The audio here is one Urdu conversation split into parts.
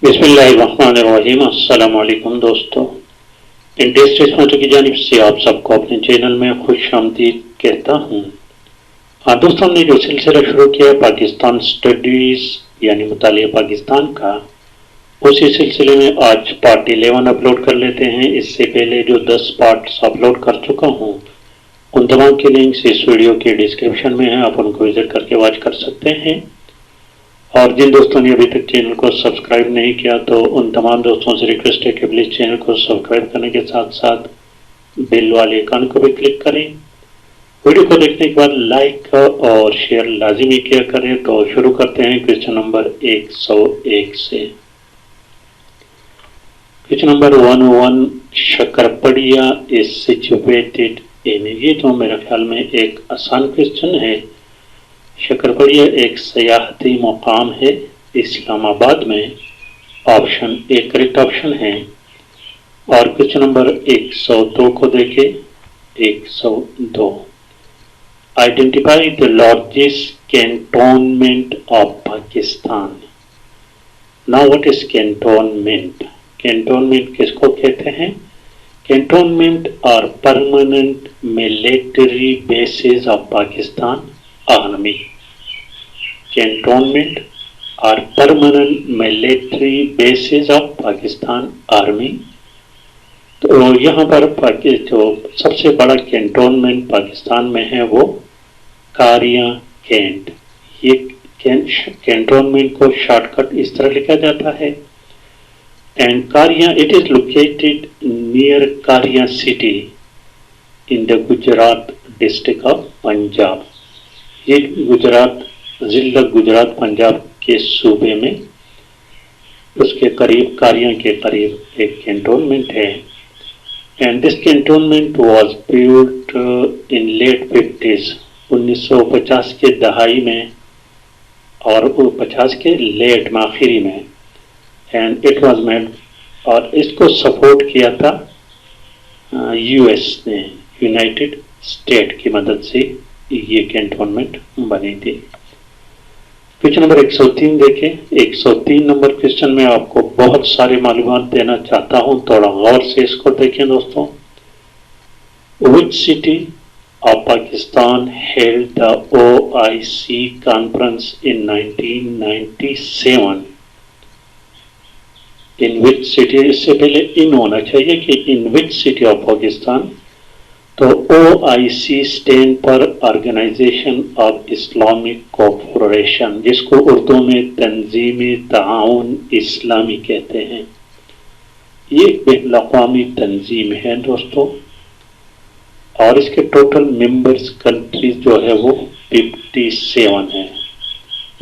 بسم اللہ الرحمن الرحیم۔ السلام علیکم دوستو، انٹیسٹ اسماٹو کی جانب سے آپ سب کو اپنے چینل میں خوش آمدید کہتا ہوں۔ دوستوں نے جو سلسلہ شروع کیا پاکستان سٹڈیز یعنی مطالعہ پاکستان کا، اسی سلسلے میں آج پارٹ 11 اپلوڈ کر لیتے ہیں۔ اس سے پہلے جو 10 پارٹس اپلوڈ کر چکا ہوں ان تمام کے لنکس اس ویڈیو کے ڈسکرپشن میں ہیں، آپ ان کو وزٹ کر کے واچ کر سکتے ہیں۔ اور جن دوستوں نے ابھی تک چینل کو سبسکرائب نہیں کیا تو ان تمام دوستوں سے ریکویسٹ ہے کہ پلیز چینل کو سبسکرائب کرنے کے ساتھ ساتھ بیل والے آئیکن کو بھی کلک کریں۔ ویڈیو کو دیکھنے کے بعد لائک اور شیئر لازمی کیا کریں۔ تو شروع کرتے ہیں کویسچن نمبر 101 سے۔ کویسچن نمبر 101، شکرپڑیا از سچویٹڈ ان، یہ تو میرے خیال میں ایک آسان کویسچن ہے۔ شکرپڑیا ایک سیاحتی مقام ہے اسلام آباد میں، آپشن ایک کریکٹ آپشن ہے۔ اور کویسچن نمبر 102 کو دیکھیں۔ 102، identify the largest cantonment of Pakistan. Now what is cantonment? Cantonment کس کو کہتے ہیں؟ Cantonment are permanent military bases of Pakistan army. Cantonment are permanent military bases of Pakistan army. تو یہاں پر جو سب سے بڑا کینٹونمنٹ پاکستان میں ہے وہ کاریاں کینٹ۔ یہ کینٹونمنٹ کو شارٹ کٹ اس طرح لکھا جاتا ہے، and Kharian it is located near Kharian city in the Gujrat district of Punjab. یہ گجرات ضلع گجرات پنجاب کے صوبے میں اس کے قریب کاریاں کے قریب ایک کینٹونمنٹ ہے۔ And this cantonment was built in late 50s، 1950 کے دہائی میں اور 50 کے لیٹ میں آخری میں۔ اینڈ اٹ واز میڈ، اور اس کو سپورٹ کیا تھا یو ایس نے، یونائٹڈ اسٹیٹ کی مدد سے یہ کینٹونمنٹ بنی تھی۔ کویسچن نمبر 103 دیکھیں۔ 103 نمبر کویسچن میں آپ کو بہت سارے معلومات دینا چاہتا ہوں، تھوڑا غور سے اس کو دیکھیں دوستوں۔ Which city of Pakistan held the OIC conference in 1997؟ In which city، اس سے پہلے ان ہونا چاہیے کہ in which city of Pakistan، تو OIC اسٹینڈ پر آرگنائزیشن آف اسلامک کوآپریشن، جس کو اردو میں تنظیم تعاون اسلامی کہتے ہیں۔ یہ ایک بین الاقوامی تنظیم ہے دوستو، اور اس کے ٹوٹل ممبرز کنٹریز جو ہے وہ 57 ہیں،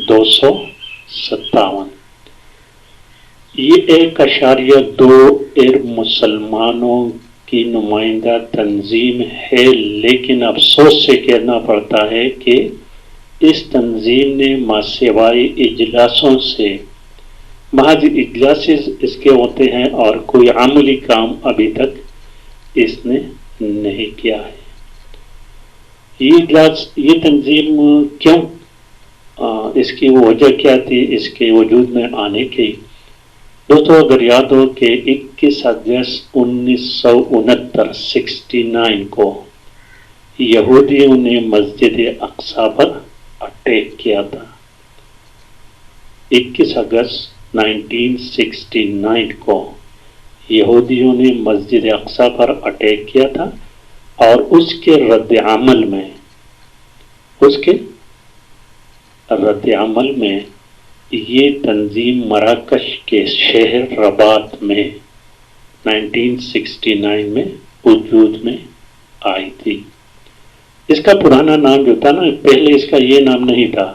257۔ یہ 1.2 مسلمانوں کی نمائندہ تنظیم ہے، لیکن افسوس سے کہنا پڑتا ہے کہ اس تنظیم نے ماسوائے اجلاسوں سے، محض اجلاس اس کے ہوتے ہیں اور کوئی عملی کام ابھی تک اس نے نہیں کیا ہے۔ یہ اجلاس، یہ تنظیم کیوں، اس کی وجہ کیا تھی اس کے وجود میں آنے کی؟ دوستو اگر یاد ہو کہ 21 اگست 1969 69 کو یہودیوں نے مسجد اقصی پر اٹیک کیا تھا۔ 21 اگست 1969 کو یہودیوں نے مسجد اقصی پر اٹیک کیا تھا، اور اس کے رد عمل میں یہ تنظیم مراکش کے شہر رباط میں 1969 میں وجود میں آئی تھی۔ اس کا پرانا نام جو تھا نا، پہلے اس کا یہ نام نہیں تھا،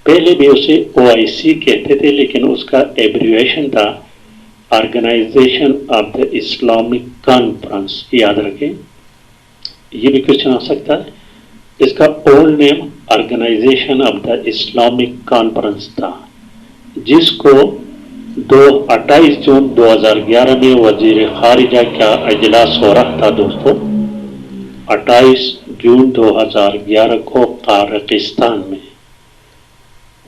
پہلے بھی اسے OIC کہتے تھے، لیکن اس کا ایبریویشن تھا organization of the Islamic conference. یاد رکھیں، یہ بھی کویسچن آ سکتا ہے۔ اس کا old name organization of the Islamic conference تھا، جس کو 28 جون 2011 میں وزیر خارجہ کا اجلاس ہو رہا تھا دوستو، 28 جون 2011 کو قازقستان میں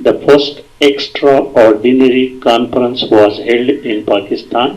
The first extraordinary conference was held in Pakistan,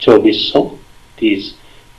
2430।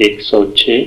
106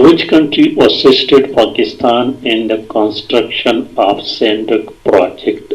which country assisted Pakistan in the construction of Senduk project?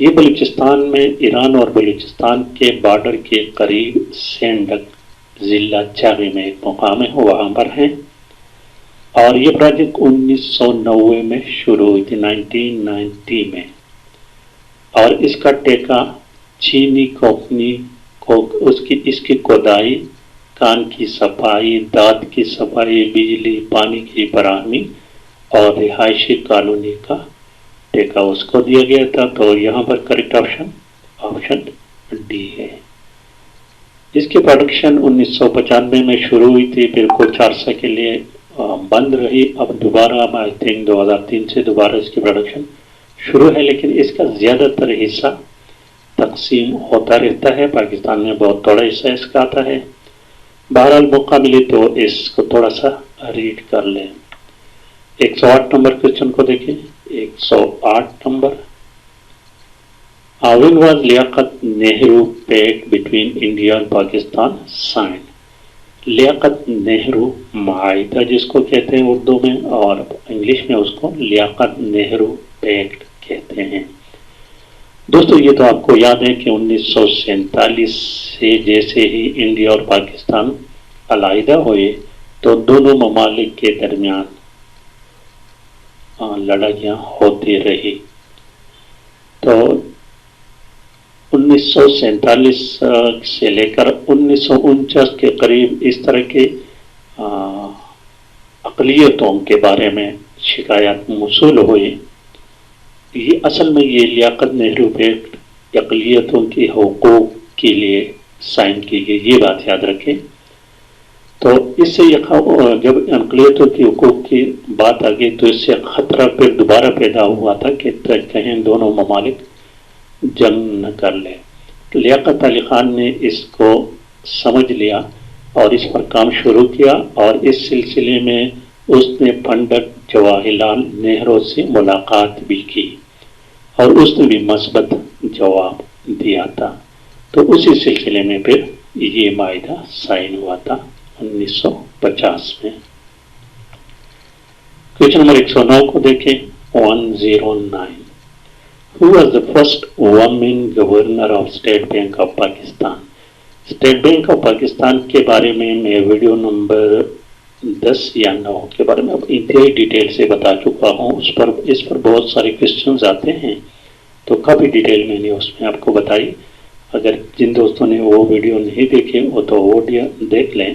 یہ بلوچستان میں ایران اور بلوچستان کے بارڈر کے قریب سینڈک ضلع چاغی میں ایک مقام ہے، وہاں پر ہیں۔ اور یہ پروجیکٹ 1990 میں شروع ہوئی تھی، 1990 میں، اور اس کا ٹیکہ چینی کمپنی کو اس کی کھدائی، کان کی صفائی، دانت کی صفائی، بجلی پانی کی فراہمی اور رہائشی کالونی کا ٹیکہ اس کو دیا گیا تھا۔ تو یہاں پر کریکٹ آپشن ڈی ہے۔ اس کی پروڈکشن 1995 میں شروع ہوئی تھی، پھر کچھ عرصہ کے لیے بند رہی، اب دوبارہ آئی تھنک 2003 سے دوبارہ اس کی پروڈکشن شروع ہے، لیکن اس کا زیادہ تر حصہ تقسیم ہوتا رہتا ہے۔ پاکستان میں بہت تھوڑا حصہ اس کا آتا ہے۔ بہرحال موقع ملے تو اس کو تھوڑا سا ریڈ کر لیں۔ 108 نمبر کوشچن کو دیکھیں۔ 108 number, when was Liaquat Nehru packet between India اور پاکستان سائن؟ لیاقت نہرو معاہدہ جس کو کہتے ہیں اردو میں، اور انگلش میں اس کو لیاقت نہرو پیکٹ کہتے ہیں۔ دوستو یہ تو آپ کو یاد ہے کہ 1947 سے جیسے ہی انڈیا اور پاکستان علیحدہ ہوئے تو دونوں ممالک کے درمیان لڑائیاں ہوتی رہی۔ تو 1947 سے لے کر 1949 کے قریب اس طرح کے اقلیتوں کے بارے میں شکایات موصول ہوئی۔ یہ اصل میں یہ لیاقت نہرو پیکٹ اقلیتوں کے حقوق کے لیے سائن کی گئی، یہ بات یاد رکھیں۔ تو اس سے جب اقلیتوں کے حقوق کی بات آ گئی تو اس سے خطرہ پھر دوبارہ پیدا ہوا تھا کہ کہیں دونوں ممالک جنگ نہ کر لیں۔ لیاقت علی خان نے اس کو سمجھ لیا اور اس پر کام شروع کیا، اور اس سلسلے میں اس نے پنڈت جواہر لال نہرو سے ملاقات بھی کی اور اس نے بھی مثبت جواب دیا تھا۔ تو اسی سلسلے میں پھر یہ معاہدہ سائن ہوا تھا 1950 میں۔ کوشچن نمبر 109 کو دیکھیں۔ 109، Who was the first woman governor of State Bank of Pakistan؟ State bank of Pakistan کے بارے میں ویڈیو نمبر 10 یا 9 کے بارے میں انتہائی ڈیٹیل سے بتا چکا ہوں۔ اس پر بہت سارے کوسچنز آتے ہیں، تو کافی ڈیٹیل میں نے اس میں آپ کو بتائی۔ اگر جن دوستوں نے وہ ویڈیو نہیں دیکھے وہ تو وہ دیکھ لیں۔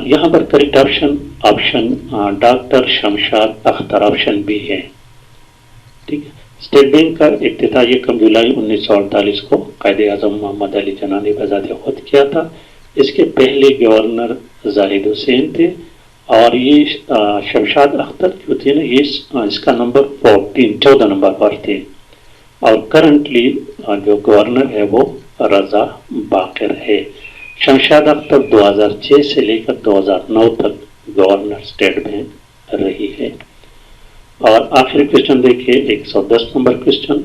یہاں پر correct option doctor Shamshad Akhtar option بھی ہے، ٹھیک ہے۔ اسٹیٹ بینک کا افتتاح 1 جولائی 1948 کو قائد اعظم محمد علی جناح نے بذات خود کیا تھا۔ اس کے پہلے گورنر زاہد حسین تھے، اور یہ شمشاد اختر جو تھے نا، یہ اس کا نمبر 14 نمبر پر تھے، اور کرنٹلی جو گورنر ہے وہ رضا باقر ہے۔ شمشاد اختر 2006 سے لے کر 2009 تک گورنر اسٹیٹ بینک رہی ہے۔ اور آخری کوشچن دیکھیے 110 number question,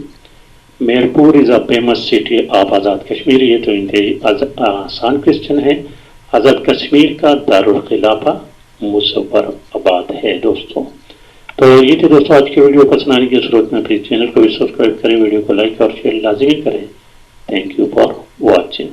Mirpur is a famous city of Azad Kashmir. یہ تو انتہائی آسان کوشچن ہے۔ آزاد کشمیر کا دارالخلافہ مظفر آباد ہے دوستوں۔ تو یہ تھے دوستوں آج کی ویڈیو، پسند آنے کی صورت میں پلیز چینل کو بھی سبسکرائب کریں، ویڈیو کو لائک اور شیئر لازمی کریں۔ Thank you for watching.